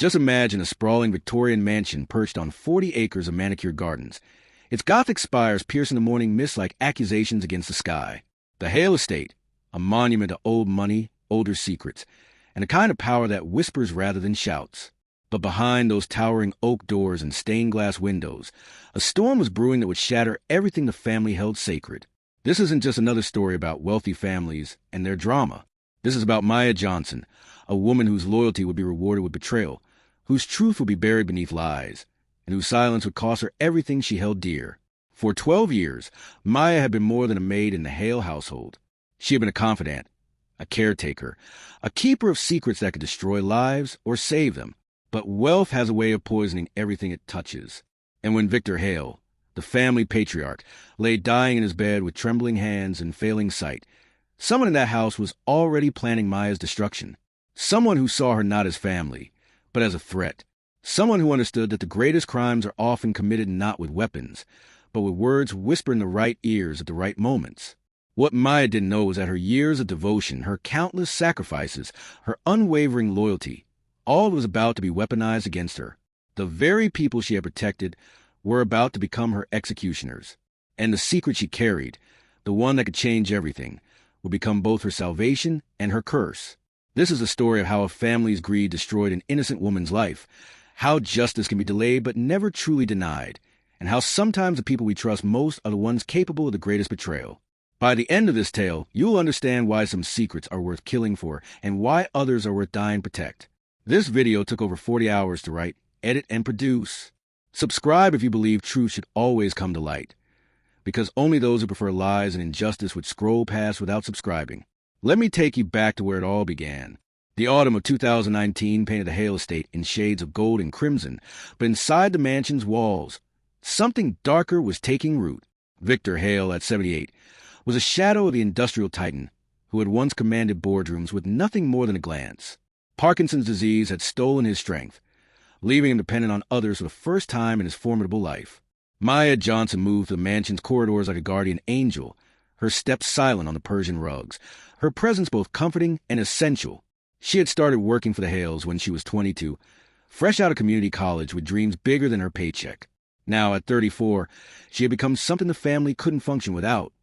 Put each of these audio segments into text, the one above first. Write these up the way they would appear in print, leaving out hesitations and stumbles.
Just imagine a sprawling Victorian mansion perched on 40 acres of manicured gardens. Its Gothic spires piercing the morning mist like accusations against the sky. The Hale Estate, a monument to old money, older secrets, and a kind of power that whispers rather than shouts. But behind those towering oak doors and stained glass windows, a storm was brewing that would shatter everything the family held sacred. This isn't just another story about wealthy families and their drama. This is about Maya Johnson, a woman whose loyalty would be rewarded with betrayal, whose truth would be buried beneath lies, and whose silence would cost her everything she held dear. For 12 years, Maya had been more than a maid in the Hale household. She had been a confidant, a caretaker, a keeper of secrets that could destroy lives or save them. But wealth has a way of poisoning everything it touches. And when Victor Hale, the family patriarch, lay dying in his bed with trembling hands and failing sight, someone in that house was already planning Maya's destruction. Someone who saw her not as family, but as a threat. Someone who understood that the greatest crimes are often committed not with weapons, but with words whispered in the right ears at the right moments. What Maya didn't know was that her years of devotion, her countless sacrifices, her unwavering loyalty, all was about to be weaponized against her. The very people she had protected were about to become her executioners. And the secret she carried, the one that could change everything, would become both her salvation and her curse. This is a story of how a family's greed destroyed an innocent woman's life, how justice can be delayed but never truly denied, and how sometimes the people we trust most are the ones capable of the greatest betrayal. By the end of this tale, you'll understand why some secrets are worth killing for and why others are worth dying to protect. This video took over 40 hours to write, edit, and produce. Subscribe if you believe truth should always come to light, because only those who prefer lies and injustice would scroll past without subscribing. Let me take you back to where it all began. The autumn of 2019 painted the Hale Estate in shades of gold and crimson, but inside the mansion's walls, something darker was taking root. Victor Hale, at 78, was a shadow of the industrial titan who had once commanded boardrooms with nothing more than a glance. Parkinson's disease had stolen his strength, leaving him dependent on others for the first time in his formidable life. Maya Johnson moved the mansion's corridors like a guardian angel, her steps silent on the Persian rugs, her presence both comforting and essential. She had started working for the Hales when she was 22, fresh out of community college with dreams bigger than her paycheck. Now, at 34, she had become something the family couldn't function without,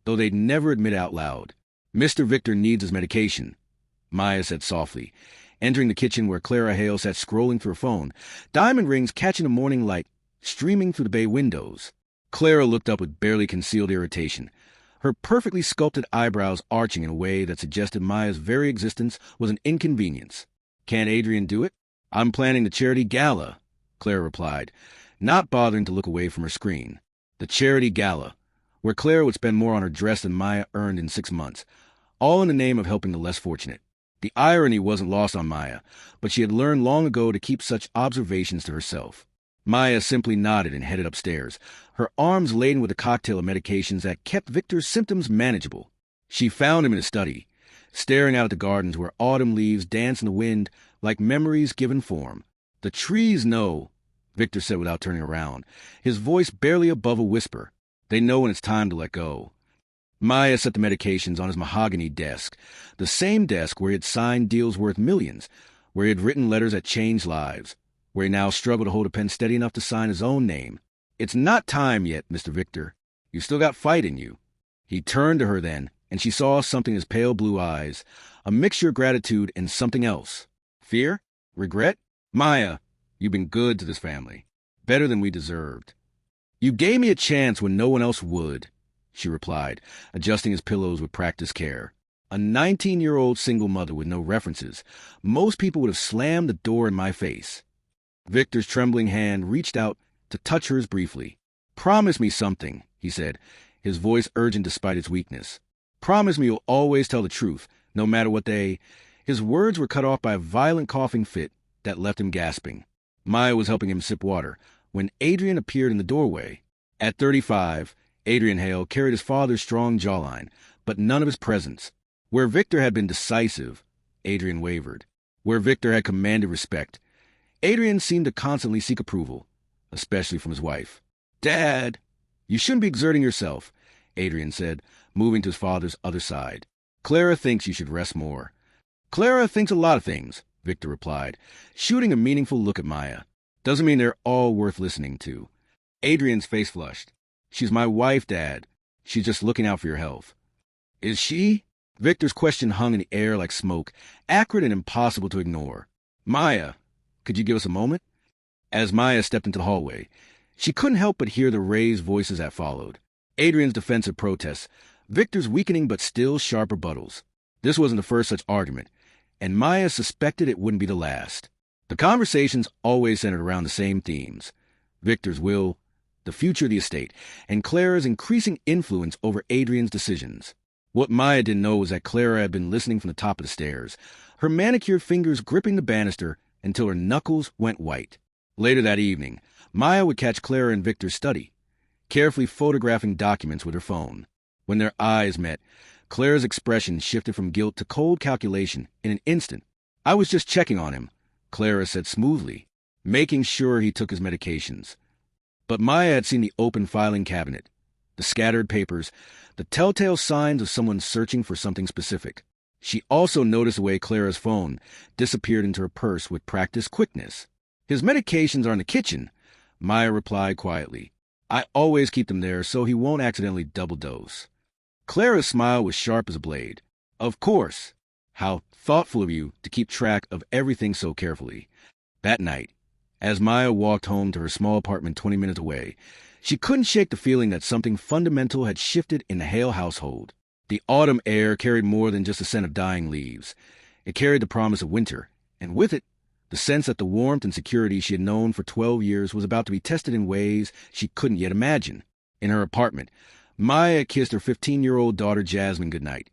though they'd never admit out loud. "Mr. Victor needs his medication," Maya said softly, entering the kitchen where Clara Hale sat scrolling through her phone, diamond rings catching the morning light streaming through the bay windows. Clara looked up with barely concealed irritation, her perfectly sculpted eyebrows arching in a way that suggested Maya's very existence was an inconvenience. "Can't Adrian do it?" "I'm planning the charity gala," Clara replied, not bothering to look away from her screen. The charity gala, where Clara would spend more on her dress than Maya earned in 6 months, all in the name of helping the less fortunate. The irony wasn't lost on Maya, but she had learned long ago to keep such observations to herself. Maya simply nodded and headed upstairs, her arms laden with a cocktail of medications that kept Victor's symptoms manageable. She found him in his study, staring out at the gardens where autumn leaves danced in the wind like memories given form. "The trees know," Victor said without turning around, his voice barely above a whisper. "They know when it's time to let go." Maya set the medications on his mahogany desk, the same desk where he had signed deals worth millions, where he had written letters that changed lives, where he now struggled to hold a pen steady enough to sign his own name. "It's not time yet, Mr. Victor. You've still got fight in you." He turned to her then, and she saw something in his pale blue eyes, a mixture of gratitude and something else. "Fear? Regret? Maya, you've been good to this family, better than we deserved." "You gave me a chance when no one else would," she replied, adjusting his pillows with practiced care. A 19-year-old single mother with no references, most people would have slammed the door in my face. Victor's trembling hand reached out to touch hers briefly. "Promise me something," he said, his voice urgent despite its weakness. "Promise me you'll always tell the truth, no matter what they—" His words were cut off by a violent coughing fit that left him gasping. Maya was helping him sip water when Adrian appeared in the doorway. At 35, Adrian Hale carried his father's strong jawline, but none of his presence. Where Victor had been decisive, Adrian wavered. Where Victor had commanded respect, Adrian seemed to constantly seek approval, especially from his wife. "Dad, you shouldn't be exerting yourself," Adrian said, moving to his father's other side. "Clara thinks you should rest more." "Clara thinks a lot of things," Victor replied, shooting a meaningful look at Maya. Doesn't mean they're all worth listening to. Adrian's face flushed. She's my wife, Dad. She's just looking out for your health. Is she? Victor's question hung in the air like smoke, acrid and impossible to ignore. Maya, could you give us a moment? As Maya stepped into the hallway, she couldn't help but hear the raised voices that followed. Adrian's defensive protests, Victor's weakening but still sharp rebuttals. This wasn't the first such argument, and Maya suspected it wouldn't be the last. The conversations always centered around the same themes: Victor's will, the future of the estate, and Clara's increasing influence over Adrian's decisions. What Maya didn't know was that Clara had been listening from the top of the stairs, her manicured fingers gripping the banister until her knuckles went white. Later that evening, Maya would catch Clara in Victor's study, carefully photographing documents with her phone. When their eyes met, Clara's expression shifted from guilt to cold calculation in an instant. I was just checking on him, Clara said smoothly, making sure he took his medications. But Maya had seen the open filing cabinet, the scattered papers, the telltale signs of someone searching for something specific. She also noticed the way Clara's phone disappeared into her purse with practiced quickness. His medications are in the kitchen, Maya replied quietly. I always keep them there so he won't accidentally double dose. Clara's smile was sharp as a blade. Of course. How thoughtful of you to keep track of everything so carefully. That night, as Maya walked home to her small apartment 20 minutes away, she couldn't shake the feeling that something fundamental had shifted in the Hale household. The autumn air carried more than just the scent of dying leaves. It carried the promise of winter, and with it, the sense that the warmth and security she had known for 12 years was about to be tested in ways she couldn't yet imagine. In her apartment, Maya kissed her 15-year-old daughter Jasmine goodnight,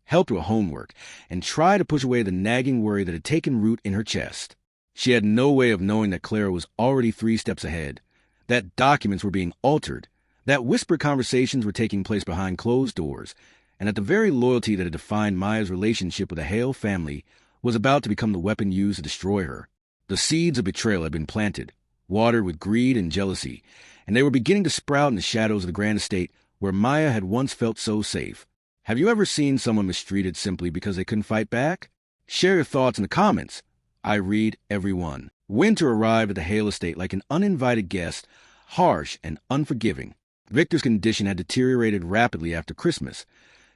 helped her with homework, and tried to push away the nagging worry that had taken root in her chest. She had no way of knowing that Clara was already 3 steps ahead, that documents were being altered, that whispered conversations were taking place behind closed doors, and that the very loyalty that had defined Maya's relationship with the Hale family was about to become the weapon used to destroy her. The seeds of betrayal had been planted, watered with greed and jealousy, and they were beginning to sprout in the shadows of the grand estate where Maya had once felt so safe. Have you ever seen someone mistreated simply because they couldn't fight back? Share your thoughts in the comments. I read every one. Winter arrived at the Hale estate like an uninvited guest, harsh and unforgiving. Victor's condition had deteriorated rapidly after Christmas,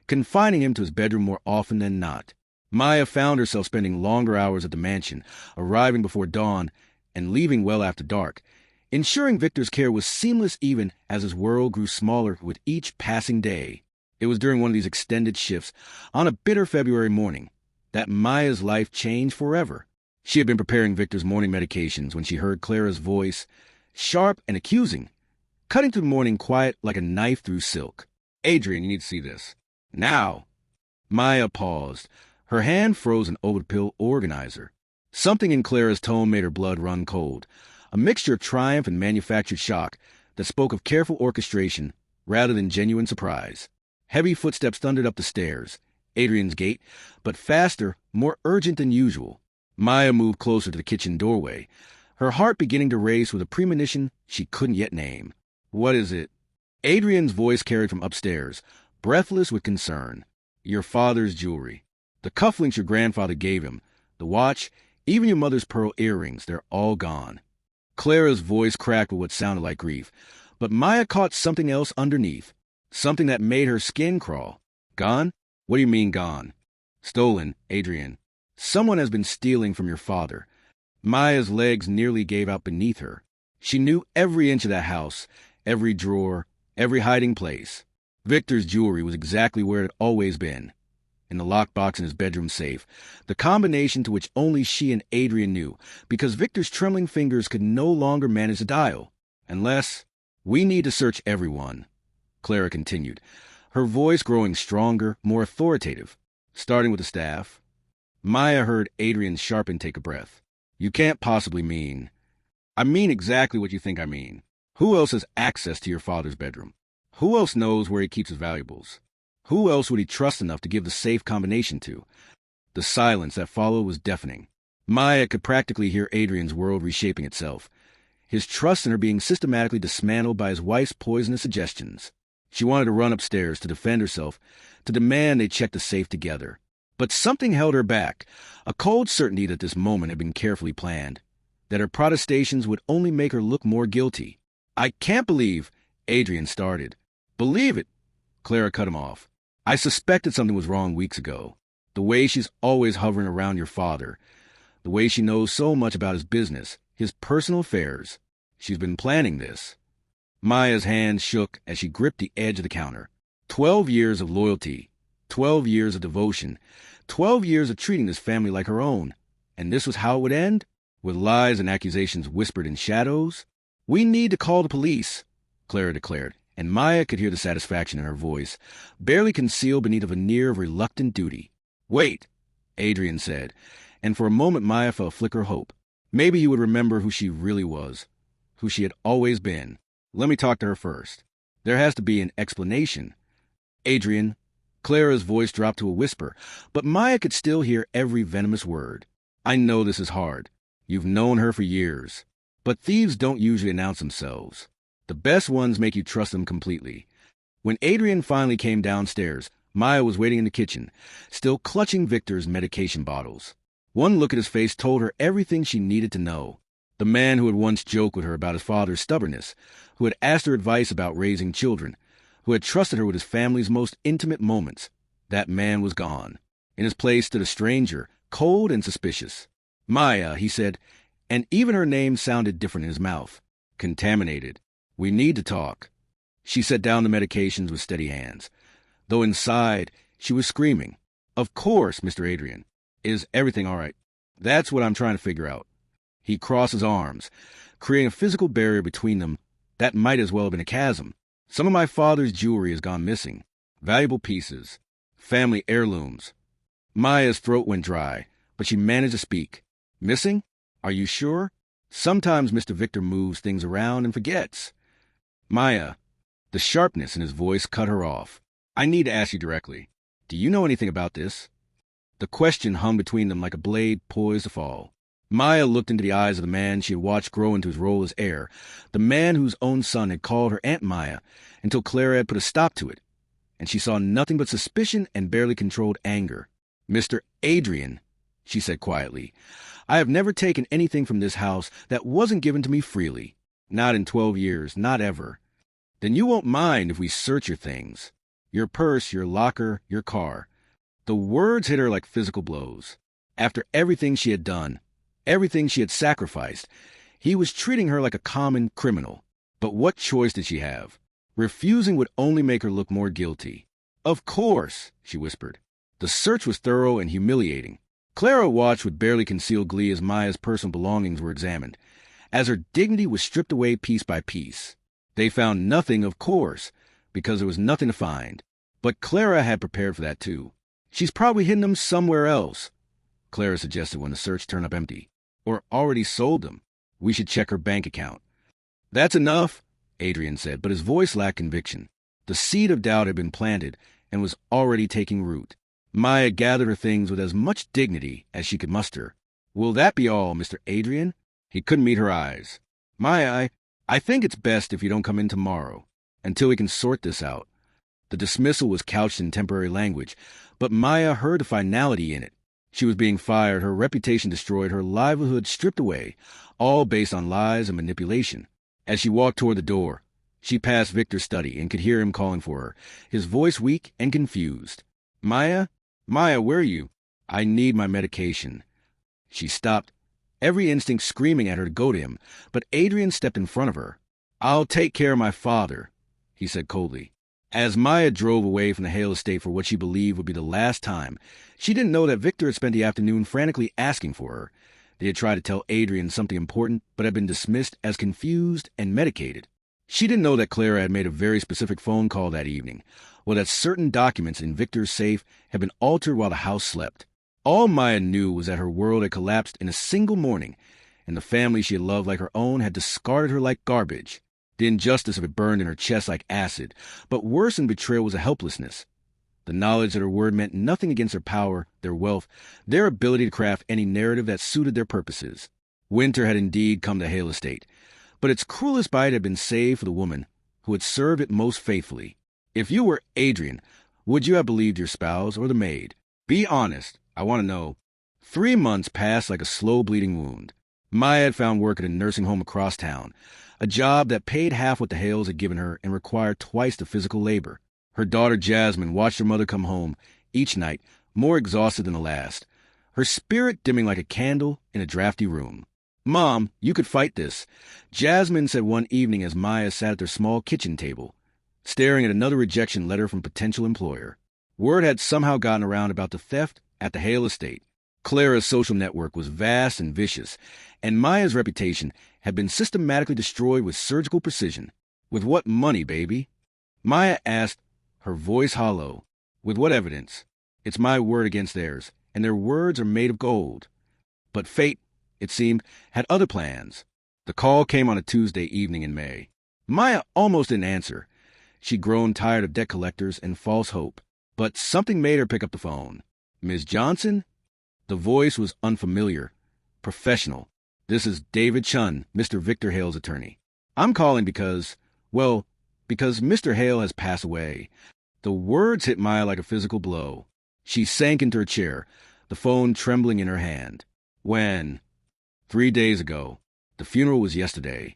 confining him to his bedroom more often than not. Maya found herself spending longer hours at the mansion, arriving before dawn and leaving well after dark, ensuring Victor's care was seamless even as his world grew smaller with each passing day. It was during one of these extended shifts, on a bitter February morning, that Maya's life changed forever. She had been preparing Victor's morning medications when she heard Clara's voice, sharp and accusing, cutting through the morning quiet like a knife through silk. Adrian, you need to see this. Now. Maya paused, her hand frozen over the pill organizer. Something in Clara's tone made her blood run cold, a mixture of triumph and manufactured shock that spoke of careful orchestration rather than genuine surprise. Heavy footsteps thundered up the stairs, Adrian's gait, but faster, more urgent than usual. Maya moved closer to the kitchen doorway, her heart beginning to race with a premonition she couldn't yet name. What is it? Adrian's voice carried from upstairs, breathless with concern. Your father's jewelry. The cufflinks your grandfather gave him, the watch, even your mother's pearl earrings, they're all gone. Clara's voice cracked with what sounded like grief, but Maya caught something else underneath, something that made her skin crawl. Gone? What do you mean gone? Stolen, Adrian. Someone has been stealing from your father. Maya's legs nearly gave out beneath her. She knew every inch of that house, every drawer, every hiding place. Victor's jewelry was exactly where it had always been, in the lockbox in his bedroom safe, the combination to which only she and Adrian knew, because Victor's trembling fingers could no longer manage the dial. Unless, we need to search everyone, Clara continued, her voice growing stronger, more authoritative, starting with the staff. Maya heard Adrian's sharp intake of breath. You can't possibly mean... I mean exactly what you think I mean. Who else has access to your father's bedroom? Who else knows where he keeps his valuables? Who else would he trust enough to give the safe combination to? The silence that followed was deafening. Maya could practically hear Adrian's world reshaping itself, his trust in her being systematically dismantled by his wife's poisonous suggestions. She wanted to run upstairs to defend herself, to demand they check the safe together. But something held her back, a cold certainty that this moment had been carefully planned, that her protestations would only make her look more guilty. "I can't believe," Adrian started. "Believe it," Clara cut him off. "I suspected something was wrong weeks ago. The way she's always hovering around your father, the way she knows so much about his business, his personal affairs. She's been planning this." Maya's hand shook as she gripped the edge of the counter. 12 years of loyalty, 12 years of devotion, 12 years of treating this family like her own. And this was how it would end? With lies and accusations whispered in shadows? "We need to call the police," Clara declared, and Maya could hear the satisfaction in her voice, barely concealed beneath a veneer of reluctant duty. "Wait," Adrian said, and for a moment Maya felt a flicker of hope. Maybe he would remember who she really was, who she had always been. "Let me talk to her first. There has to be an explanation." "Adrian," Clara's voice dropped to a whisper, but Maya could still hear every venomous word. "I know this is hard. You've known her for years. But thieves don't usually announce themselves. The best ones make you trust them completely." When Adrian finally came downstairs, Maya was waiting in the kitchen, still clutching Victor's medication bottles. One look at his face told her everything she needed to know. The man who had once joked with her about his father's stubbornness, who had asked her advice about raising children, who had trusted her with his family's most intimate moments, that man was gone. In his place stood a stranger, cold and suspicious. "Maya," he said, and even her name sounded different in his mouth. "Contaminated. We need to talk." She set down the medications with steady hands, though inside she was screaming. "Of course, Mr. Adrian. Is everything all right?" "That's what I'm trying to figure out." He crossed his arms, creating a physical barrier between them that might as well have been a chasm. "Some of my father's jewelry has gone missing. Valuable pieces. Family heirlooms." Maya's throat went dry, but she managed to speak. "Missing? Are you sure? Sometimes Mr. Victor moves things around and forgets." "Maya," the sharpness in his voice cut her off. "I need to ask you directly. Do you know anything about this?" The question hung between them like a blade poised to fall. Maya looked into the eyes of the man she had watched grow into his role as heir, the man whose own son had called her Aunt Maya until Clara had put a stop to it, and she saw nothing but suspicion and barely controlled anger. "Mr. Adrian," she said quietly, "I have never taken anything from this house that wasn't given to me freely. Not in 12 years, not ever. Then you won't mind if we search your things. Your purse, your locker, your car." The words hit her like physical blows. After everything she had done, everything she had sacrificed, he was treating her like a common criminal. But what choice did she have? Refusing would only make her look more guilty. "Of course," she whispered. The search was thorough and humiliating. Clara watched with barely concealed glee as Maya's personal belongings were examined, as her dignity was stripped away piece by piece. They found nothing, of course, because there was nothing to find. But Clara had prepared for that, too. "She's probably hidden them somewhere else," Clara suggested when the search turned up empty. "Or already sold them. We should check her bank account." "That's enough," Adrian said, but his voice lacked conviction. The seed of doubt had been planted and was already taking root. Maya gathered her things with as much dignity as she could muster. "Will that be all, Mr. Adrian?" He couldn't meet her eyes. "Maya, I think it's best if you don't come in tomorrow, until we can sort this out." The dismissal was couched in temporary language, but Maya heard the finality in it. She was being fired, her reputation destroyed, her livelihood stripped away, all based on lies and manipulation. As she walked toward the door, she passed Victor's study and could hear him calling for her, his voice weak and confused. "Maya? Maya, where are you?" "I need my medication." She stopped, every instinct screaming at her to go to him, but Adrian stepped in front of her. "I'll take care of my father," he said coldly. As Maya drove away from the Hale estate for what she believed would be the last time, she didn't know that Victor had spent the afternoon frantically asking for her. They had tried to tell Adrian something important, but had been dismissed as confused and medicated. She didn't know that Clara had made a very specific phone call that evening, or that certain documents in Victor's safe had been altered while the house slept. All Maya knew was that her world had collapsed in a single morning, and the family she had loved like her own had discarded her like garbage. The injustice of it burned in her chest like acid, but worse than betrayal was a helplessness. The knowledge that her word meant nothing against their power, their wealth, their ability to craft any narrative that suited their purposes. Winter had indeed come to Hale Estate, but its cruelest bite had been saved for the woman who had served it most faithfully. If you were Adrian, would you have believed your spouse or the maid? Be honest. I want to know. 3 months passed like a slow-bleeding wound. Maya had found work at a nursing home across town, a job that paid half what the Hales had given her and required twice the physical labor. Her daughter Jasmine watched her mother come home each night, more exhausted than the last, her spirit dimming like a candle in a drafty room. "Mom, you could fight this," Jasmine said one evening as Maya sat at their small kitchen table, staring at another rejection letter from potential employer. Word had somehow gotten around about the theft at the Hale estate. Clara's social network was vast and vicious, and Maya's reputation had been systematically destroyed with surgical precision. "With what money, baby?" Maya asked, her voice hollow. "With what evidence? It's my word against theirs, and their words are made of gold." But fate, it seemed, had other plans. The call came on a Tuesday evening in May. Maya almost didn't answer. She'd grown tired of debt collectors and false hope. But something made her pick up the phone. "Ms. Johnson?" The voice was unfamiliar, professional. "This is David Chun, Mr. Victor Hale's attorney. I'm calling because Mr. Hale has passed away." The words hit Maya like a physical blow. She sank into her chair, the phone trembling in her hand. "When?" 3 days ago. The funeral was yesterday."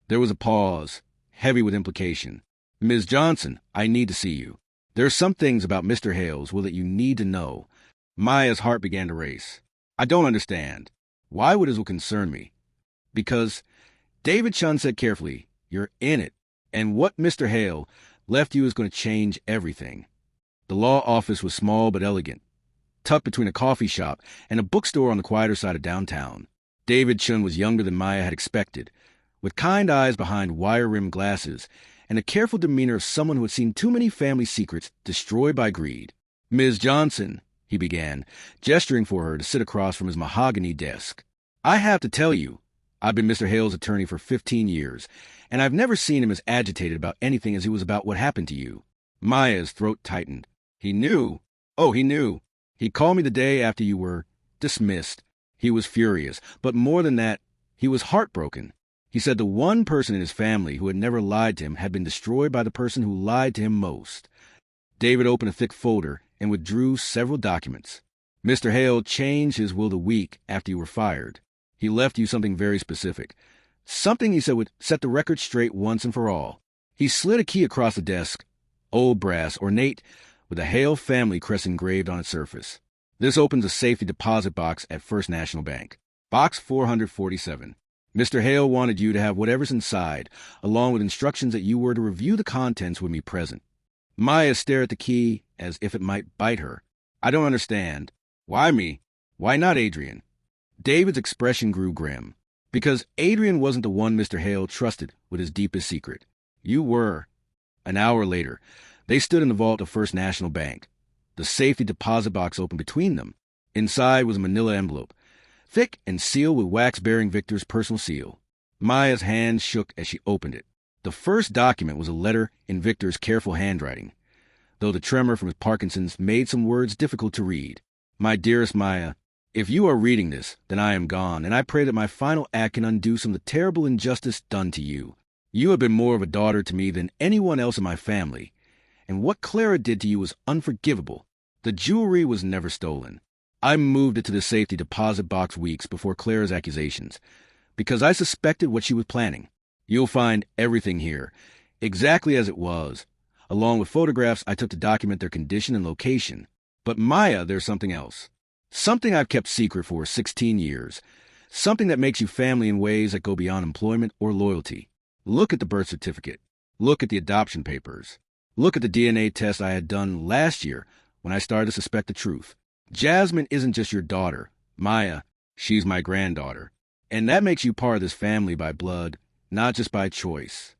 There was a pause, heavy with implication. "Ms. Johnson, I need to see you. There are some things about Mr. Hale's will that you need to know." Maya's heart began to race. "I don't understand. Why would this will concern me?" "Because," David Chun said carefully, "you're in it. And what Mr. Hale left you is going to change everything." The law office was small but elegant, tucked between a coffee shop and a bookstore on the quieter side of downtown. David Chun was younger than Maya had expected, with kind eyes behind wire-rimmed glasses and a careful demeanor of someone who had seen too many family secrets destroyed by greed. "Ms. Johnson," he began, gesturing for her to sit across from his mahogany desk. "I have to tell you, I've been Mr. Hale's attorney for 15 years, and I've never seen him as agitated about anything as he was about what happened to you." Maya's throat tightened. "He knew. Oh, he knew. He called me the day after you were dismissed. He was furious, but more than that, he was heartbroken. He said the one person in his family who had never lied to him had been destroyed by the person who lied to him most." David opened a thick folder and withdrew several documents. "Mr. Hale changed his will the week after you were fired. He left you something very specific. Something he said would set the record straight once and for all." He slid a key across the desk, old brass, ornate, with a Hale family crest engraved on its surface. "This opens a safety deposit box at First National Bank. Box 447. Mr. Hale wanted you to have whatever's inside, along with instructions that you were to review the contents with me present." Maya stared at the key as if it might bite her. "I don't understand. Why me? Why not Adrian?" David's expression grew grim. "Because Adrian wasn't the one Mr. Hale trusted with his deepest secret. You were." An hour later, they stood in the vault of First National Bank. The safety deposit box opened between them. Inside was a manila envelope, thick and sealed with wax bearing Victor's personal seal. Maya's hand shook as she opened it. The first document was a letter in Victor's careful handwriting, though the tremor from his Parkinson's made some words difficult to read. "My dearest Maya, if you are reading this, then I am gone, and I pray that my final act can undo some of the terrible injustice done to you. You have been more of a daughter to me than anyone else in my family, and what Clara did to you was unforgivable. The jewelry was never stolen. I moved it to the safety deposit box weeks before Clara's accusations, because I suspected what she was planning. You'll find everything here, exactly as it was, along with photographs I took to document their condition and location. But Maya, there's something else. Something I've kept secret for 16 years. Something that makes you family in ways that go beyond employment or loyalty. Look at the birth certificate. Look at the adoption papers. Look at the DNA test I had done last year when I started to suspect the truth. Jasmine isn't just your daughter, Maya. She's my granddaughter. And that makes you part of this family by blood, not just by choice."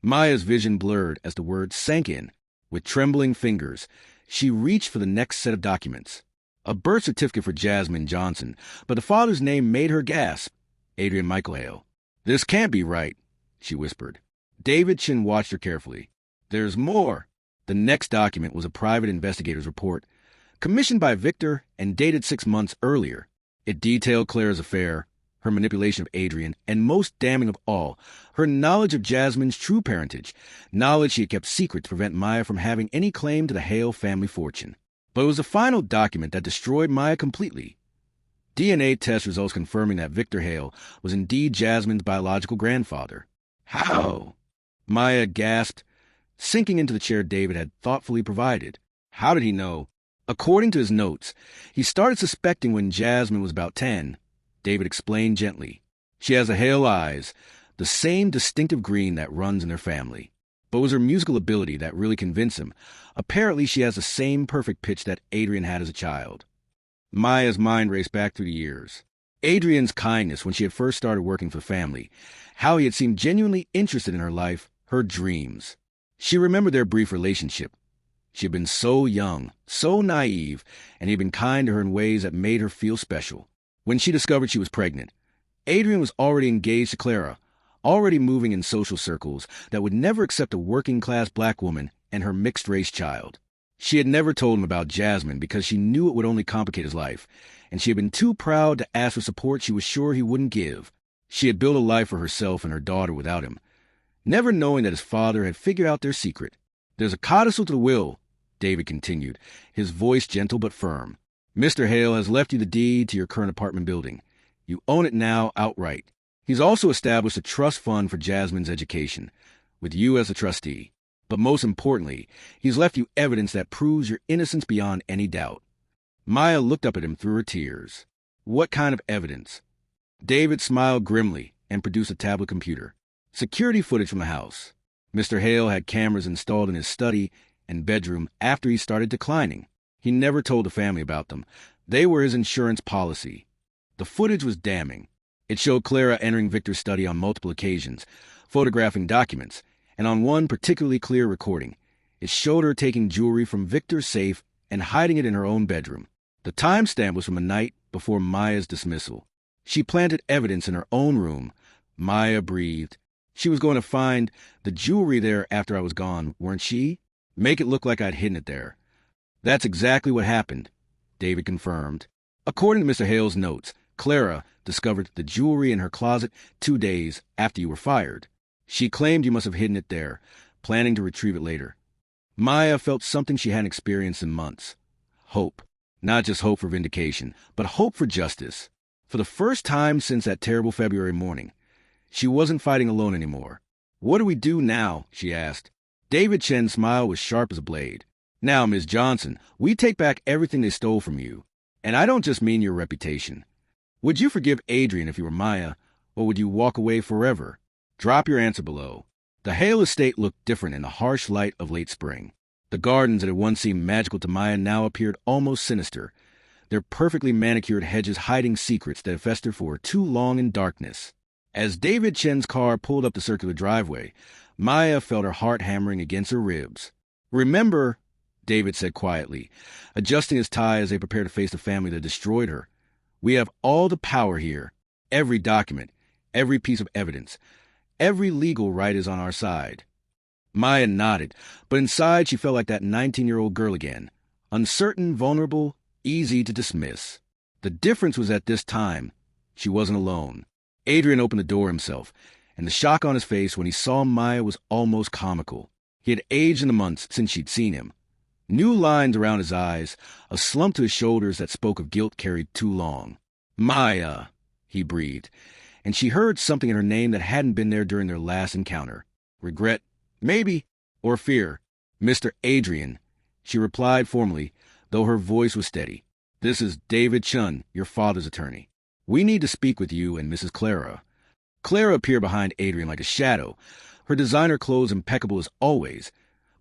Maya's vision blurred as the words sank in. With trembling fingers, she reached for the next set of documents. A birth certificate for Jasmine Johnson, but the father's name made her gasp. Adrian Michael Hale. "This can't be right," she whispered. David Chin watched her carefully. "There's more." The next document was a private investigator's report, commissioned by Victor and dated 6 months earlier. It detailed Clara's affair, her manipulation of Adrian, and most damning of all, her knowledge of Jasmine's true parentage, knowledge she had kept secret to prevent Maya from having any claim to the Hale family fortune. But it was the final document that destroyed Maya completely. DNA test results confirming that Victor Hale was indeed Jasmine's biological grandfather. How? Maya gasped, sinking into the chair David had thoughtfully provided. How did he know? According to his notes, he started suspecting when Jasmine was about 10. David explained gently. She has the Hale eyes, the same distinctive green that runs in their family. But it was her musical ability that really convinced him. Apparently, she has the same perfect pitch that Adrian had as a child. Maya's mind raced back through the years. Adrian's kindness when she had first started working for the family, how he had seemed genuinely interested in her life, her dreams. She remembered their brief relationship. She had been so young, so naive, and he had been kind to her in ways that made her feel special. When she discovered she was pregnant, Adrian was already engaged to Clara, already moving in social circles that would never accept a working-class black woman and her mixed-race child. She had never told him about Jasmine because she knew it would only complicate his life, and she had been too proud to ask for support she was sure he wouldn't give. She had built a life for herself and her daughter without him, never knowing that his father had figured out their secret. There's a codicil to the will, David continued, his voice gentle but firm. Mr. Hale has left you the deed to your current apartment building. You own it now outright. He's also established a trust fund for Jasmine's education, with you as a trustee. But most importantly, he's left you evidence that proves your innocence beyond any doubt. Maya looked up at him through her tears. What kind of evidence? David smiled grimly and produced a tablet computer. Security footage from the house. Mr. Hale had cameras installed in his study and bedroom after he started declining. He never told the family about them. They were his insurance policy. The footage was damning. It showed Clara entering Victor's study on multiple occasions, photographing documents, and on one particularly clear recording, it showed her taking jewelry from Victor's safe and hiding it in her own bedroom. The timestamp was from a night before Maya's dismissal. She planted evidence in her own room. Maya breathed. She was going to find the jewelry there after I was gone, weren't she? Make it look like I'd hidden it there. That's exactly what happened, David confirmed. According to Mr. Hale's notes, Clara discovered the jewelry in her closet 2 days after you were fired. She claimed you must have hidden it there, planning to retrieve it later. Maya felt something she hadn't experienced in months. Hope. Not just hope for vindication, but hope for justice. For the first time since that terrible February morning, she wasn't fighting alone anymore. What do we do now? She asked. David Chen's smile was sharp as a blade. Now, Ms. Johnson, we take back everything they stole from you. And I don't just mean your reputation. Would you forgive Adrian if you were Maya, or would you walk away forever? Drop your answer below. The Hale estate looked different in the harsh light of late spring. The gardens that had once seemed magical to Maya now appeared almost sinister, their perfectly manicured hedges hiding secrets that had festered for too long in darkness. As David Chen's car pulled up the circular driveway, Maya felt her heart hammering against her ribs. Remember, David said quietly, adjusting his tie as they prepared to face the family that destroyed her. We have all the power here. Every document, every piece of evidence, every legal right is on our side. Maya nodded, but inside she felt like that 19-year-old girl again, uncertain, vulnerable, easy to dismiss. The difference was that this time, she wasn't alone. Adrian opened the door himself, and the shock on his face when he saw Maya was almost comical. He had aged in the months since she'd seen him. New lines around his eyes, a slump to his shoulders that spoke of guilt carried too long. Maya, he breathed, and she heard something in her name that hadn't been there during their last encounter. Regret, maybe, or fear. Mr. Adrian, she replied formally, though her voice was steady. This is David Chun, your father's attorney. We need to speak with you and Mrs. Clara. Clara appeared behind Adrian like a shadow, her designer clothes impeccable as always,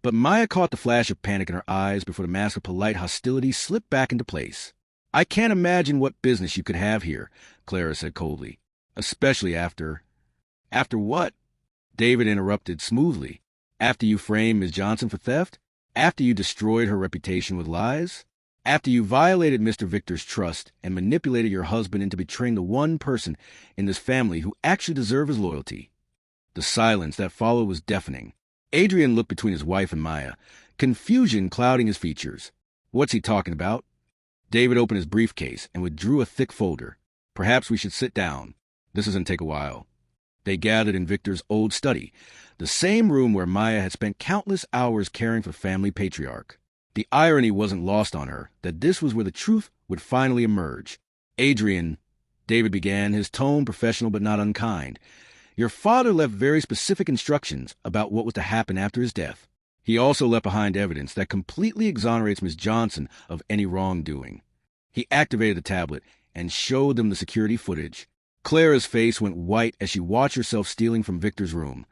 but Maya caught the flash of panic in her eyes before the mask of polite hostility slipped back into place. I can't imagine what business you could have here, Clara said coldly. Especially after... After what? David interrupted smoothly. After you framed Ms. Johnson for theft? After you destroyed her reputation with lies? After you violated Mr. Victor's trust and manipulated your husband into betraying the one person in this family who actually deserved his loyalty? The silence that followed was deafening. Adrian looked between his wife and Maya, confusion clouding his features. What's he talking about? David opened his briefcase and withdrew a thick folder. Perhaps we should sit down. This doesn't take a while. They gathered in Victor's old study, the same room where Maya had spent countless hours caring for the family patriarch. The irony wasn't lost on her that this was where the truth would finally emerge. "Adrian," David began, his tone professional but not unkind, "your father left very specific instructions about what was to happen after his death. He also left behind evidence that completely exonerates Miss Johnson of any wrongdoing." He activated the tablet and showed them the security footage. Clara's face went white as she watched herself stealing from Victor's room,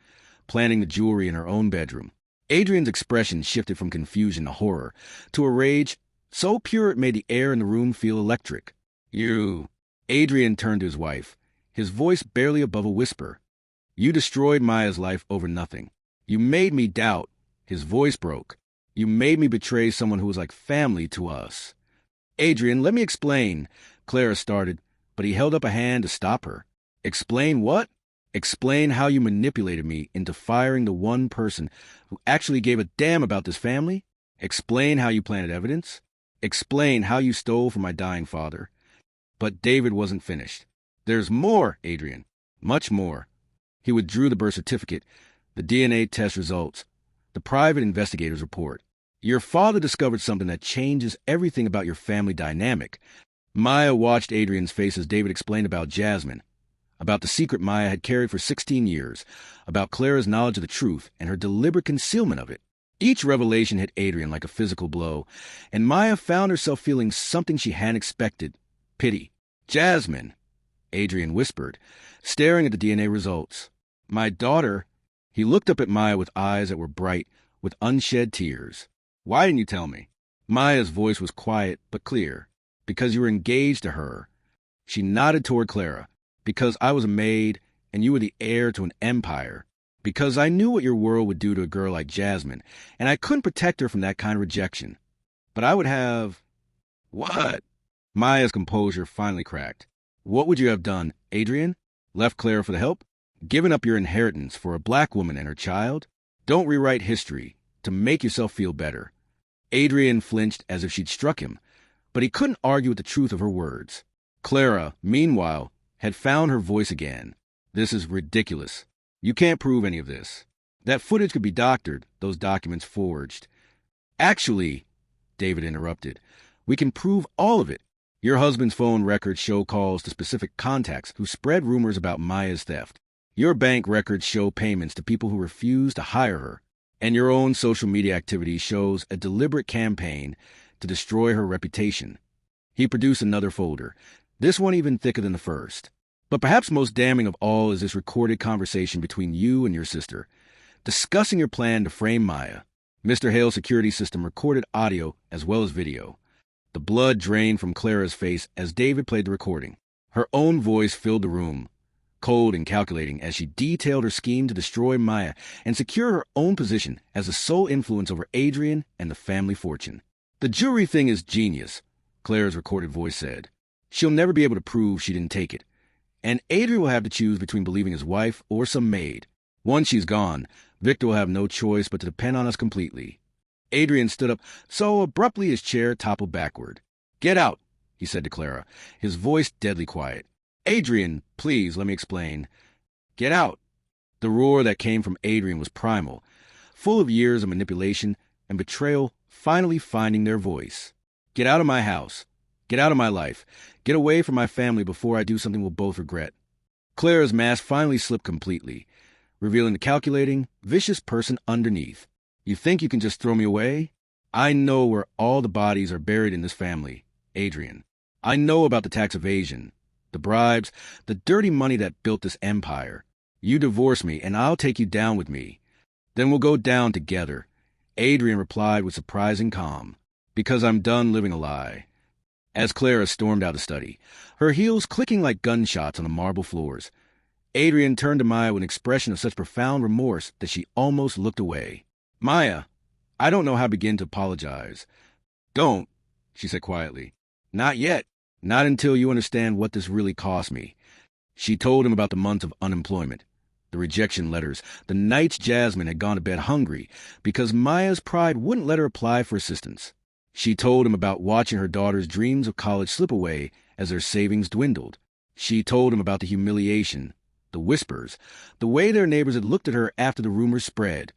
planting the jewelry in her own bedroom. Adrian's expression shifted from confusion to horror, to a rage so pure it made the air in the room feel electric. "You..." Adrian turned to his wife, his voice barely above a whisper. "You destroyed Maya's life over nothing. You made me doubt." His voice broke. "You made me betray someone who was like family to us." "Adrian, let me explain," Clara started, but he held up a hand to stop her. "Explain what?" "Explain how you manipulated me into firing the one person who actually gave a damn about this family? Explain how you planted evidence? Explain how you stole from my dying father?" But David wasn't finished. "There's more, Adrian. Much more." He withdrew the birth certificate, the DNA test results, the private investigator's report. "Your father discovered something that changes everything about your family dynamic." Maya watched Adrian's face as David explained about Jasmine, about the secret Maya had carried for 16 years, about Clara's knowledge of the truth and her deliberate concealment of it. Each revelation hit Adrian like a physical blow, and Maya found herself feeling something she hadn't expected: pity. "Jasmine," Adrian whispered, staring at the DNA results. "My daughter..." He looked up at Maya with eyes that were bright, with unshed tears. "Why didn't you tell me?" Maya's voice was quiet but clear. "Because you were engaged to her." She nodded toward Clara. "Because I was a maid, and you were the heir to an empire. Because I knew what your world would do to a girl like Jasmine, and I couldn't protect her from that kind of rejection. But I would have..." "What?" Maya's composure finally cracked. "What would you have done, Adrian? Left Clara for the help? Given up your inheritance for a black woman and her child? Don't rewrite history to make yourself feel better." Adrian flinched as if she'd struck him, but he couldn't argue with the truth of her words. Clara, meanwhile, had found her voice again. "This is ridiculous. You can't prove any of this. That footage could be doctored, those documents forged." "Actually," David interrupted, "we can prove all of it. Your husband's phone records show calls to specific contacts who spread rumors about Maya's theft. Your bank records show payments to people who refused to hire her. And your own social media activity shows a deliberate campaign to destroy her reputation." He produced another folder, this one even thicker than the first. "But perhaps most damning of all is this recorded conversation between you and your sister, discussing your plan to frame Maya." Mr. Hale's security system recorded audio as well as video. The blood drained from Clara's face as David played the recording. Her own voice filled the room, cold and calculating, as she detailed her scheme to destroy Maya and secure her own position as the sole influence over Adrian and the family fortune. "The jewelry thing is genius," Clara's recorded voice said. "She'll never be able to prove she didn't take it. And Adrian will have to choose between believing his wife or some maid. Once she's gone, Victor will have no choice but to depend on us completely." Adrian stood up so abruptly his chair toppled backward. "Get out," he said to Clara, his voice deadly quiet. "Adrian, please, let me explain." "Get out." The roar that came from Adrian was primal, full of years of manipulation and betrayal finally finding their voice. "Get out of my house. Get out of my life. Get away from my family before I do something we'll both regret." Clara's mask finally slipped completely, revealing the calculating, vicious person underneath. "You think you can just throw me away? I know where all the bodies are buried in this family, Adrian. I know about the tax evasion, the bribes, the dirty money that built this empire. You divorce me, and I'll take you down with me. Then we'll go down together." Adrian replied with surprising calm. "Because I'm done living a lie." As Clara stormed out of the study, her heels clicking like gunshots on the marble floors, Adrian turned to Maya with an expression of such profound remorse that she almost looked away. "Maya, I don't know how to begin to apologize." "Don't," she said quietly. "Not yet. Not until you understand what this really cost me." She told him about the months of unemployment, the rejection letters, the nights Jasmine had gone to bed hungry because Maya's pride wouldn't let her apply for assistance. She told him about watching her daughter's dreams of college slip away as their savings dwindled. She told him about the humiliation, the whispers, the way their neighbors had looked at her after the rumors spread.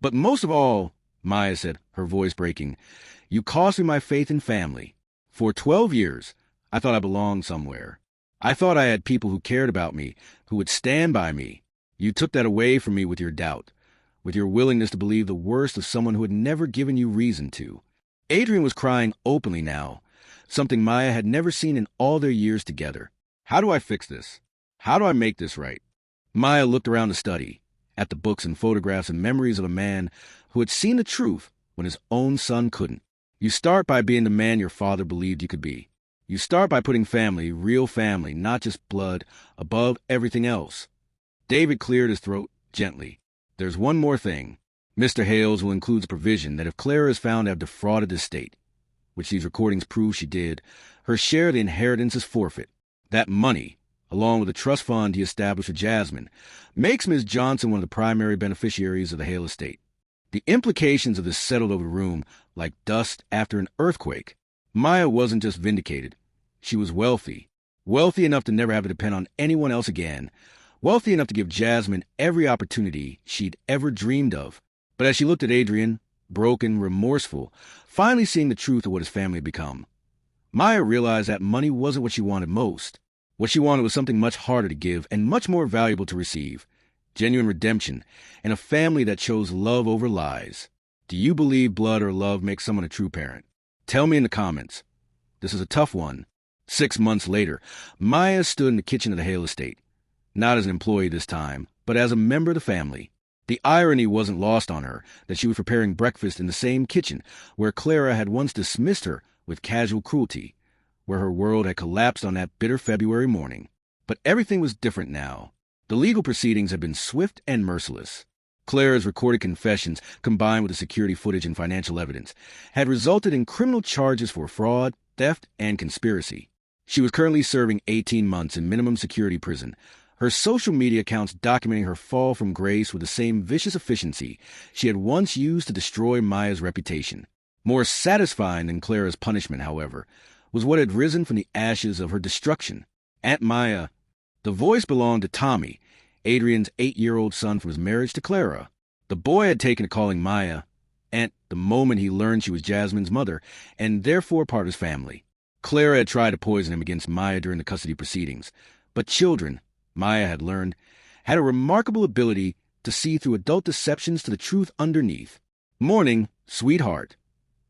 But most of all, Maya said, her voice breaking. You cost me my faith in family. For 12 years, I thought I belonged somewhere. I thought I had people who cared about me, who would stand by me. You took that away from me with your doubt, with your willingness to believe the worst of someone who had never given you reason to. Adrian was crying openly now, something Maya had never seen in all their years together. How do I fix this? How do I make this right? Maya looked around the study, at the books and photographs and memories of a man who had seen the truth when his own son couldn't. You start by being the man your father believed you could be. You start by putting family, real family, not just blood, above everything else. David cleared his throat gently. There's one more thing. Mr. Hales will include the provision that if Clara is found to have defrauded the estate, which these recordings prove she did, her share of the inheritance is forfeit. That money, along with the trust fund he established for Jasmine, makes Ms. Johnson one of the primary beneficiaries of the Hale estate. The implications of this settled over the room like dust after an earthquake. Maya wasn't just vindicated. She was wealthy. Wealthy enough to never have to depend on anyone else again. Wealthy enough to give Jasmine every opportunity she'd ever dreamed of. But as she looked at Adrian, broken, remorseful, finally seeing the truth of what his family had become, Maya realized that money wasn't what she wanted most. What she wanted was something much harder to give and much more valuable to receive. Genuine redemption, and a family that chose love over lies. Do you believe blood or love makes someone a true parent? Tell me in the comments. This is a tough one. 6 months later, Maya stood in the kitchen of the Hale estate. Not as an employee this time, but as a member of the family. The irony wasn't lost on her that she was preparing breakfast in the same kitchen where Clara had once dismissed her with casual cruelty, where her world had collapsed on that bitter February morning. But everything was different now. The legal proceedings had been swift and merciless. Clara's recorded confessions, combined with the security footage and financial evidence, had resulted in criminal charges for fraud, theft, and conspiracy. She was currently serving 18 months in minimum security prison, her social media accounts documenting her fall from grace with the same vicious efficiency she had once used to destroy Maya's reputation. More satisfying than Clara's punishment, however, was what had risen from the ashes of her destruction. Aunt Maya. The voice belonged to Tommy, Adrian's 8-year-old son from his marriage to Clara. The boy had taken to calling Maya Aunt the moment he learned she was Jasmine's mother, and therefore part of his family. Clara had tried to poison him against Maya during the custody proceedings, but children, Maya had learned, had a remarkable ability to see through adult deceptions to the truth underneath. Morning, sweetheart,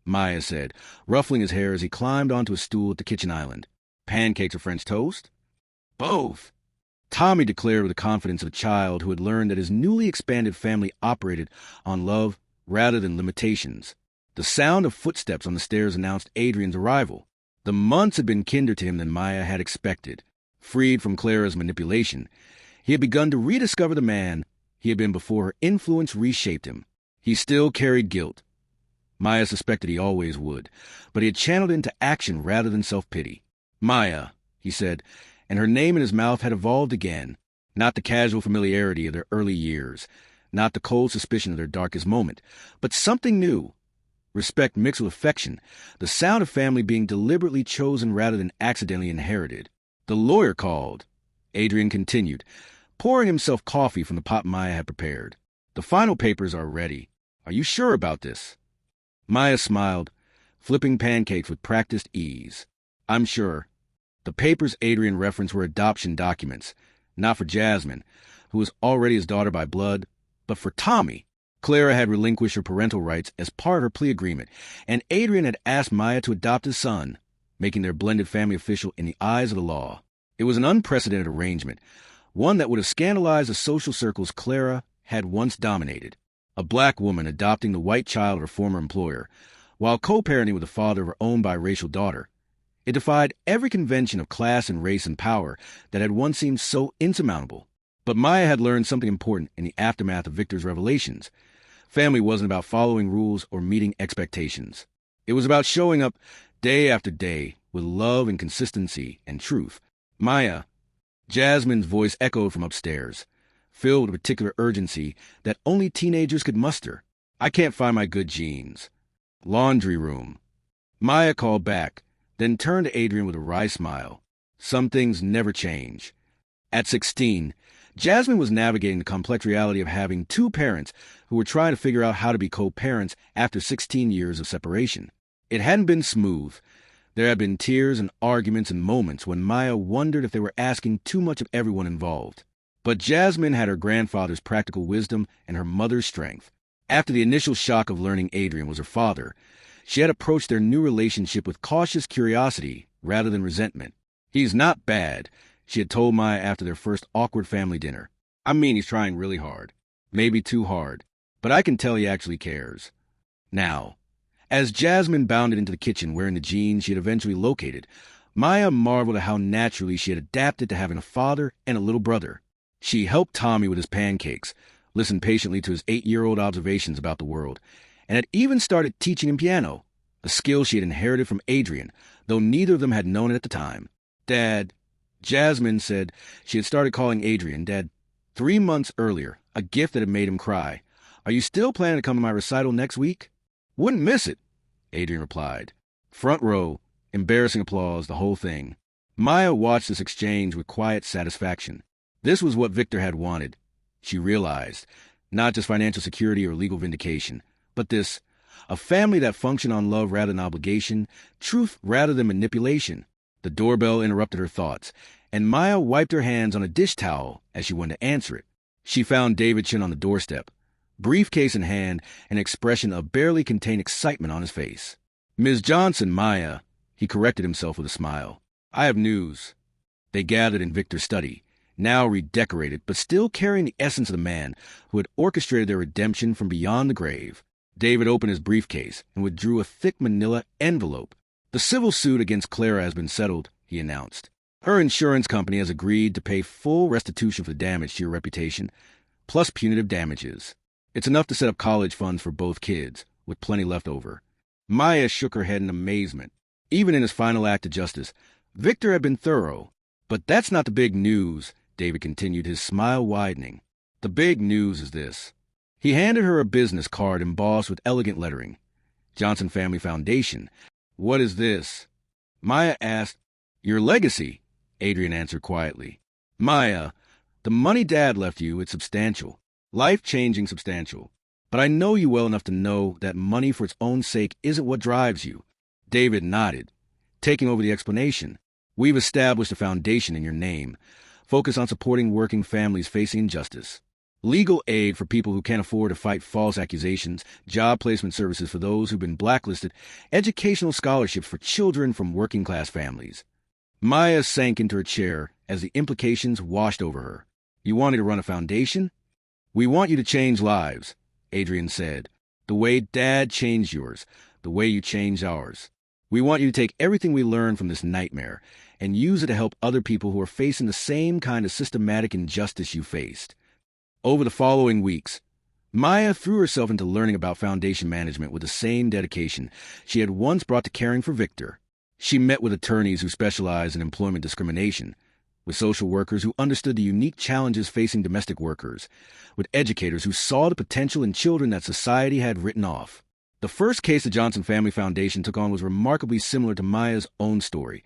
Maya said, ruffling his hair as he climbed onto a stool at the kitchen island. Pancakes or French toast? Both. Tommy declared with the confidence of a child who had learned that his newly expanded family operated on love rather than limitations. The sound of footsteps on the stairs announced Adrian's arrival. The months had been kinder to him than Maya had expected. Freed from Clara's manipulation, he had begun to rediscover the man he had been before her influence reshaped him. He still carried guilt. Maya suspected he always would, but he had channeled it into action rather than self-pity. Maya, he said, and her name in his mouth had evolved again. Not the casual familiarity of their early years, not the cold suspicion of their darkest moment, but something new. Respect mixed with affection, the sound of family being deliberately chosen rather than accidentally inherited. The lawyer called. Adrian continued, pouring himself coffee from the pot Maya had prepared. The final papers are ready. Are you sure about this? Maya smiled, flipping pancakes with practiced ease. I'm sure. The papers Adrian referenced were adoption documents, not for Jasmine, who was already his daughter by blood, but for Tommy. Clara had relinquished her parental rights as part of her plea agreement, and Adrian had asked Maya to adopt his son, making their blended family official in the eyes of the law. It was an unprecedented arrangement, one that would have scandalized the social circles Clara had once dominated. A black woman adopting the white child of her former employer, while co-parenting with the father of her own biracial daughter. It defied every convention of class and race and power that had once seemed so insurmountable. But Maya had learned something important in the aftermath of Victor's revelations. Family wasn't about following rules or meeting expectations. It was about showing up day after day with love and consistency and truth. Maya, Jasmine's voice echoed from upstairs, filled with a particular urgency that only teenagers could muster. I can't find my good jeans. Laundry room. Maya called back, then turned to Adrian with a wry smile. Some things never change. At 16, Jasmine was navigating the complex reality of having two parents who were trying to figure out how to be co-parents after 16 years of separation. It hadn't been smooth. There had been tears and arguments and moments when Maya wondered if they were asking too much of everyone involved. But Jasmine had her grandfather's practical wisdom and her mother's strength. After the initial shock of learning Adrian was her father, she had approached their new relationship with cautious curiosity rather than resentment. "He's not bad," she had told Maya after their first awkward family dinner. "I mean, he's trying really hard. Maybe too hard. But I can tell he actually cares." Now, as Jasmine bounded into the kitchen wearing the jeans she had eventually located, Maya marveled at how naturally she had adapted to having a father and a little brother. She helped Tommy with his pancakes, listened patiently to his 8-year-old observations about the world, and had even started teaching him piano, a skill she had inherited from Adrian, though neither of them had known it at the time. "Dad," Jasmine said she had started calling Adrian Dad 3 months earlier, a gift that had made him cry. "Are you still planning to come to my recital next week?" "Wouldn't miss it," Adrian replied. Front row, embarrassing applause, the whole thing. Maya watched this exchange with quiet satisfaction. This was what Victor had wanted. She realized, not just financial security or legal vindication, but this, a family that functioned on love rather than obligation, truth rather than manipulation. The doorbell interrupted her thoughts, and Maya wiped her hands on a dish towel as she went to answer it. She found David Chin on the doorstep, briefcase in hand, an expression of barely contained excitement on his face. "Ms. Johnson, Maya," he corrected himself with a smile. "I have news." They gathered in Victor's study, now redecorated, but still carrying the essence of the man who had orchestrated their redemption from beyond the grave. David opened his briefcase and withdrew a thick manila envelope. "The civil suit against Clara has been settled," he announced. "Her insurance company has agreed to pay full restitution for the damage to your reputation, plus punitive damages. It's enough to set up college funds for both kids, with plenty left over." Maya shook her head in amazement. Even in his final act of justice, Victor had been thorough. "But that's not the big news," David continued, his smile widening. "The big news is this." He handed her a business card embossed with elegant lettering. "Johnson Family Foundation." "What is this?" Maya asked. "Your legacy," Adrian answered quietly. "Maya, the money Dad left you, it's substantial. Life-changing substantial. But I know you well enough to know that money for its own sake isn't what drives you." David nodded, taking over the explanation. "We've established a foundation in your name, focused on supporting working families facing injustice. Legal aid for people who can't afford to fight false accusations, job placement services for those who've been blacklisted, educational scholarships for children from working-class families." Maya sank into her chair as the implications washed over her. "You wanted to run a foundation?" "We want you to change lives," Adrian said. "The way Dad changed yours, the way you changed ours. We want you to take everything we learned from this nightmare and use it to help other people who are facing the same kind of systematic injustice you faced." Over the following weeks, Maya threw herself into learning about foundation management with the same dedication she had once brought to caring for Victor. She met with attorneys who specialized in employment discrimination, with social workers who understood the unique challenges facing domestic workers, with educators who saw the potential in children that society had written off. The first case the Johnson Family Foundation took on was remarkably similar to Maya's own story.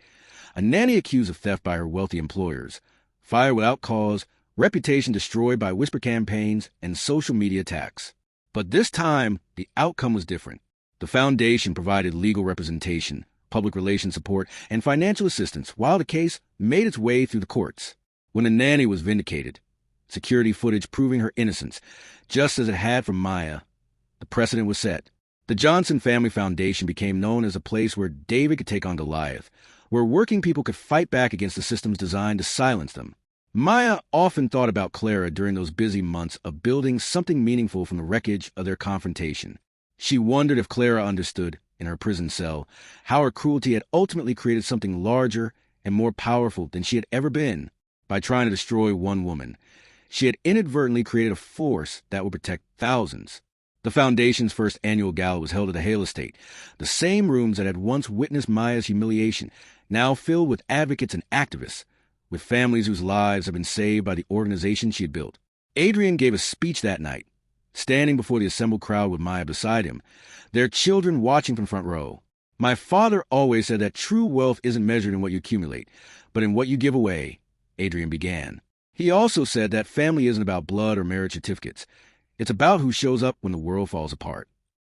A nanny accused of theft by her wealthy employers, fired without cause, reputation destroyed by whisper campaigns and social media attacks. But this time, the outcome was different. The foundation provided legal representation, public relations support, and financial assistance while the case made its way through the courts. When the nanny was vindicated, security footage proving her innocence, just as it had for Maya, the precedent was set. The Johnson Family Foundation became known as a place where David could take on Goliath, where working people could fight back against the systems designed to silence them. Maya often thought about Clara during those busy months of building something meaningful from the wreckage of their confrontation. She wondered if Clara understood, in her prison cell, how her cruelty had ultimately created something larger and more powerful than she had ever been. By trying to destroy one woman, she had inadvertently created a force that would protect thousands. The Foundation's first annual gala was held at the Hale Estate, the same rooms that had once witnessed Maya's humiliation, now filled with advocates and activists, with families whose lives had been saved by the organization she had built. Adrian gave a speech that night, standing before the assembled crowd with Maya beside him, their children watching from front row. "My father always said that true wealth isn't measured in what you accumulate, but in what you give away," Adrian began. He also said that family isn't about blood or marriage certificates. It's about who shows up when the world falls apart.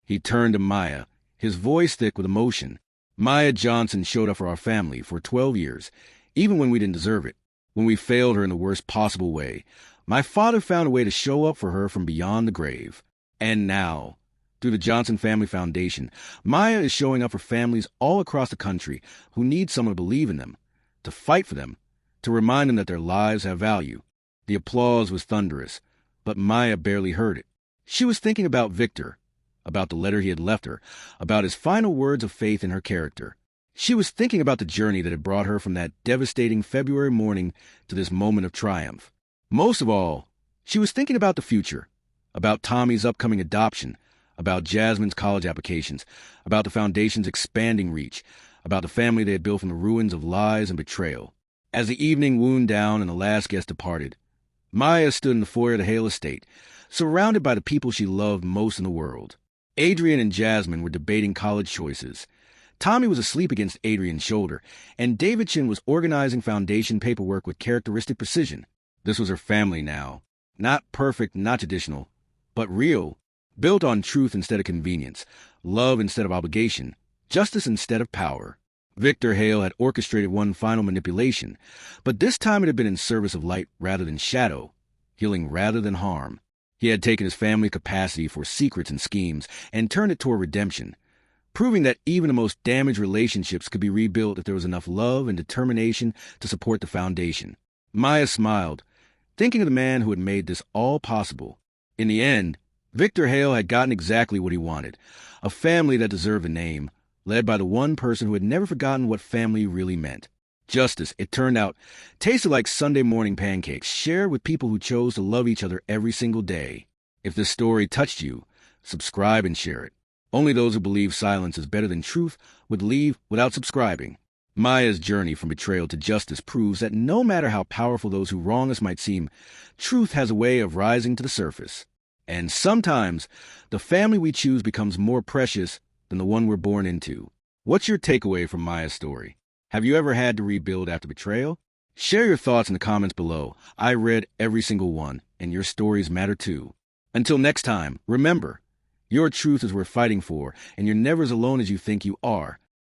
He turned to Maya, his voice thick with emotion. Maya Johnson showed up for our family for 12 years, even when we didn't deserve it, when we failed her in the worst possible way. My father found a way to show up for her from beyond the grave. And now, through the Johnson Family Foundation, Maya is showing up for families all across the country who need someone to believe in them, to fight for them, to remind them that their lives have value. The applause was thunderous, but Maya barely heard it. She was thinking about Victor, about the letter he had left her, about his final words of faith in her character. She was thinking about the journey that had brought her from that devastating February morning to this moment of triumph. Most of all, she was thinking about the future, about Tommy's upcoming adoption, about Jasmine's college applications, about the Foundation's expanding reach, about the family they had built from the ruins of lies and betrayal. As the evening wound down and the last guest departed, Maya stood in the foyer of the Hale estate, surrounded by the people she loved most in the world. Adrian and Jasmine were debating college choices. Tommy was asleep against Adrian's shoulder, and Davidson was organizing Foundation paperwork with characteristic precision. This was her family now. Not perfect, not traditional, but real, built on truth instead of convenience, love instead of obligation, justice instead of power. Victor Hale had orchestrated one final manipulation, but this time it had been in service of light rather than shadow, healing rather than harm. He had taken his family capacity for secrets and schemes and turned it toward redemption, proving that even the most damaged relationships could be rebuilt if there was enough love and determination to support the Foundation. Maya smiled, thinking of the man who had made this all possible. In the end, Victor Hale had gotten exactly what he wanted, a family that deserved a name, led by the one person who had never forgotten what family really meant. Justice, it turned out, tasted like Sunday morning pancakes, shared with people who chose to love each other every single day. If this story touched you, subscribe and share it. Only those who believe silence is better than truth would leave without subscribing. Maya's journey from betrayal to justice proves that no matter how powerful those who wrong us might seem, truth has a way of rising to the surface. And sometimes, the family we choose becomes more precious than the one we're born into. What's your takeaway from Maya's story? Have you ever had to rebuild after betrayal? Share your thoughts in the comments below. I read every single one, and your stories matter too. Until next time, remember, your truth is worth fighting for, and you're never as alone as you think you are.